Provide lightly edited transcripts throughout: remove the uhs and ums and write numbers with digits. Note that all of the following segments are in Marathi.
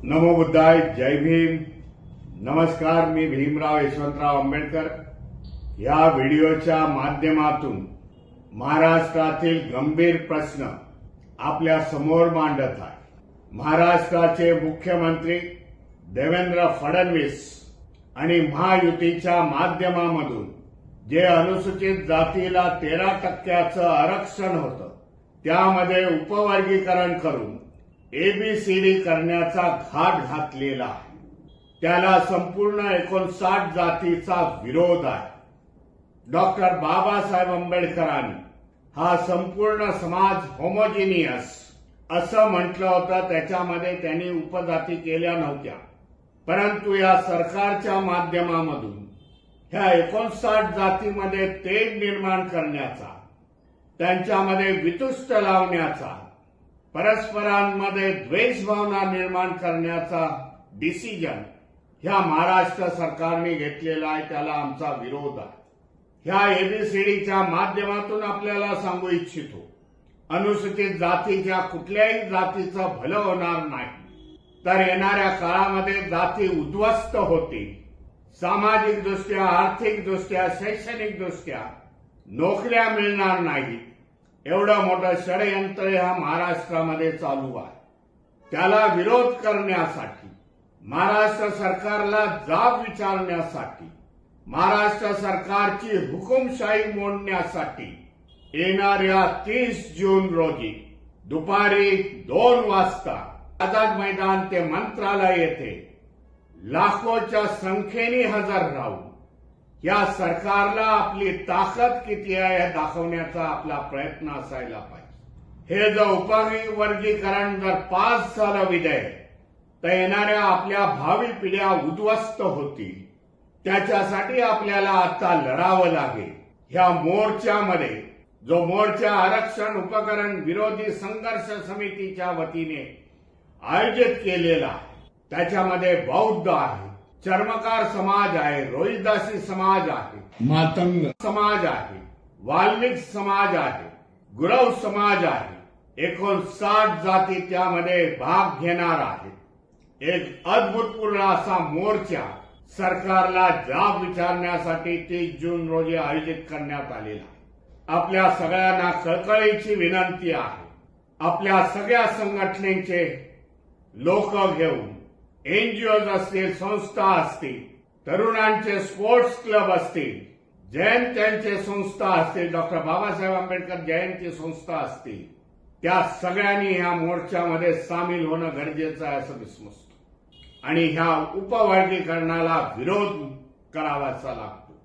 नमो बुद्धाय, जय भीम. नमस्कार. मी भीमराव यशवंतराव आंबेडकर या व्हिडिओच्या माध्यमातून महाराष्ट्रातील गंभीर प्रश्न आपल्या समोर मांडत आहे. महाराष्ट्राचे मुख्यमंत्री देवेंद्र फडणवीस आणि महायुतीच्या माध्यमामधून जे अनुसूचित जातीला 13% आरक्षण होतं त्यामध्ये उपवर्गीकरण करून एबीसीडी करण्याचा घाट घातलेला आहे. त्याला संपूर्ण 59 जातीचा विरोध आहे. डॉक्टर बाबासाहेब आंबेडकरांनी हा संपूर्ण समाज होमोजिनियस असं म्हटलं होतं. त्याच्यामध्ये त्यांनी उपजाती केल्या नव्हत्या, परंतु या सरकारच्या माध्यमामधून ह्या 59 जातीमध्ये तेढ निर्माण करण्याचा, त्यांच्यामध्ये वितुष्ट लावण्याचा, परस्परांमध्ये द्वेष भावना निर्माण करण्याचा डिसिजन ह्या महाराष्ट्र सरकारने घेतलेला आहे. त्याला आमचा विरोध आहे. ह्या एबीसीडीच्या माध्यमातून आपल्याला सांगू इच्छितो, अनुसूचित जातीच्या कुठल्याही जातीचं भलं होणार नाही, तर येणाऱ्या काळामध्ये जाती उद्ध्वस्त होतील. सामाजिक दृष्ट्या, आर्थिक दृष्ट्या, शैक्षणिक दृष्ट्या नोकऱ्या मिळणार नाहीत. एवढं मोठं षडयंत्र ह्या महाराष्ट्रामध्ये चालू आहे. त्याला विरोध करण्यासाठी, महाराष्ट्र सरकारला जाब विचारण्यासाठी, महाराष्ट्र सरकारची हुकुमशाही मोडण्यासाठी येणाऱ्या 30 जून रोजी दुपारी 2 वाजता आझाद मैदान ते मंत्रालय येथे लाखोच्या संख्येने हजर राहून या सरकारला आपली ताकद किती आहे हे दाखवण्याचा आपला प्रयत्न असायला पाहिजे. हे जर उपवर्गीकरण जर पास झालं विधेयक, तर येणाऱ्या आपल्या भावी पिढ्या उद्ध्वस्त होतील. त्याच्यासाठी आपल्याला आता लढावं लागेल. ह्या मोर्चामध्ये जो मोर्चा आरक्षण उपकरण विरोधी संघर्ष समितीच्या वतीने आयोजित केलेला आहे, त्याच्यामध्ये बौद्ध आहे, चर्मकार समाज आहे, रोहिदासी समाज आहे, मातंग समाज आहे, वाल्मिक समाज आहे, गुरव समाज आहे. 59 जाती त्यामध्ये भाग घेणार आहेत. एक अद्भुतपूर्ण असा मोर्चा सरकारला जाब विचारण्यासाठी 30 जून रोजी आयोजित करण्यात आलेला. आपल्या सगळ्यांना कळकळीची विनंती आहे. आपल्या सगळ्या संघटनेचे लोक घेऊन, एनजीओज असतील, संस्था असतील, तरुणांचे स्पोर्ट्स क्लब असतील, जयंत्यांचे संस्था असतील, डॉक्टर बाबासाहेब आंबेडकर जयंती संस्था असतील, त्या सगळ्यांनी ह्या मोर्चामध्ये सामील होणं गरजेचं आहे असं मी समजतो. आणि ह्या उपवर्गीकरणाला विरोध करावाचा लागतो.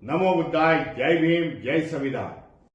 नमो बुद्धाय, जय भीम, जय संविधान.